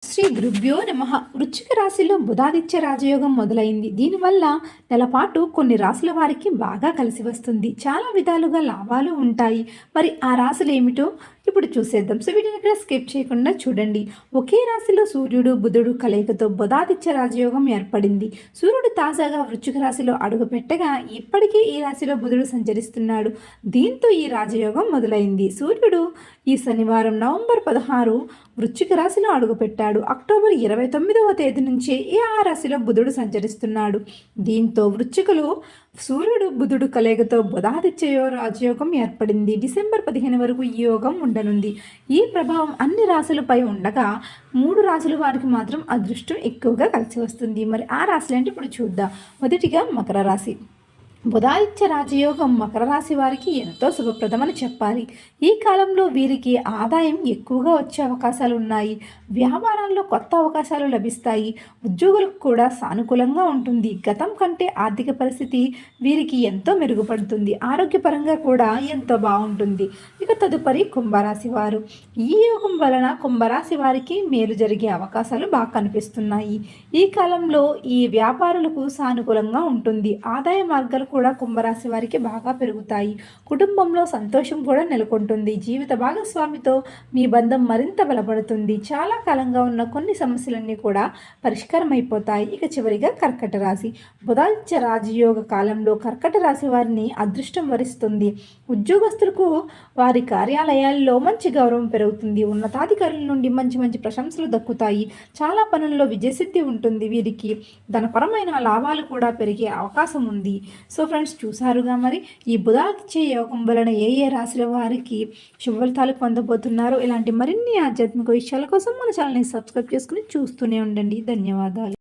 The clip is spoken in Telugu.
శ్రీ గురుభ్యో నమః. వృశ్చిక రాశిలో బుధాదిత్య రాజయోగం మొదలైంది. దీనివల్ల నెలపాటు కొన్ని రాశుల వారికి బాగా కలిసి వస్తుంది. చాలా విధాలుగా లాభాలు ఉంటాయి. మరి ఆ రాశులు ఏమిటో ఇప్పుడు చూసేద్దాం. సో వీటిని ఇక్కడ స్కిప్ చేయకుండా చూడండి. ఒకే రాశిలో సూర్యుడు బుధుడు కలయికతో బుధాదిత్య రాజయోగం ఏర్పడింది. సూర్యుడు తాజాగా వృశ్చిక రాశిలో అడుగుపెట్టగా ఇప్పటికే ఈ రాశిలో బుధుడు సంచరిస్తున్నాడు. దీంతో ఈ రాజయోగం మొదలైంది. సూర్యుడు ఈ శనివారం నవంబర్ 16 వృశ్చిక రాశిలో అడుగుపెట్టాడు. అక్టోబర్ 29వ తేదీ నుంచి ఆ రాశిలో బుధుడు సంచరిస్తున్నాడు. దీంతో వృశ్చికలో సూర్యుడు బుధుడు కలయికతో బుధాదిత్య రాజయోగం ఏర్పడింది. డిసెంబర్ 15 వరకు ఈ యోగం ఉండనుంది. ఈ ప్రభావం అన్ని రాశులపై ఉండగా 3 రాశుల వారికి మాత్రం అదృష్టం ఎక్కువగా కలిసి వస్తుంది. మరి ఆ రాశులు అంటే ఇప్పుడు చూద్దాం. మొదటిగా మకర రాశి. బుధాదిత్య రాజయోగం మకర రాశి వారికి ఎంతో శుభప్రదమని చెప్పాలి. ఈ కాలంలో వీరికి ఆదాయం ఎక్కువగా వచ్చే అవకాశాలు ఉన్నాయి. వ్యాపారాల్లో కొత్త అవకాశాలు లభిస్తాయి. ఉద్యోగులకు కూడా సానుకూలంగా ఉంటుంది. గతం కంటే ఆర్థిక పరిస్థితి వీరికి ఎంతో మెరుగుపడుతుంది. ఆరోగ్యపరంగా కూడా ఎంతో బాగుంటుంది. ఇక తదుపరి కుంభరాశి వారు. ఈ యోగం వలన కుంభరాశి వారికి మేలు జరిగే అవకాశాలు బాగా కనిపిస్తున్నాయి. ఈ కాలంలో ఈ వ్యాపారులకు సానుకూలంగా ఉంటుంది. ఆదాయ మార్గాలు కూడా కుంభరాశి వారికి బాగా పెరుగుతాయి. కుటుంబంలో సంతోషం కూడా నెలకొంటుంది. జీవిత భాగస్వామితో మీ బంధం మరింత బలపడుతుంది. చాలా కాలంగా ఉన్న కొన్ని సమస్యలన్నీ కూడా పరిష్కారం అయిపోతాయి. ఇక చివరిగా కర్కట రాశి. బుధాదిత్య రాజయోగ కాలంలో కర్కట రాశి వారిని అదృష్టం వరిస్తుంది. ఉద్యోగస్తులకు వారి కార్యాలయాల్లో మంచి గౌరవం పెరుగుతుంది. ఉన్నతాధికారుల నుండి మంచి మంచి ప్రశంసలు దక్కుతాయి. చాలా పనుల్లో విజయసిద్ధి ఉంటుంది. వీరికి ధనపరమైన లాభాలు కూడా పెరిగే అవకాశం ఉంది. సో ఫ్రెండ్స్, చూసారుగా మరి ఈ బుధాదిత్య యోగం వలన ఏ రాశుల వారికి శుభ ఫలితాలు పొందబోతున్నారో. ఇలాంటి మరిన్ని ఆధ్యాత్మిక విషయాల కోసం మన ఛానల్ని సబ్స్క్రైబ్ చేసుకుని చూస్తూనే ఉండండి. ధన్యవాదాలు.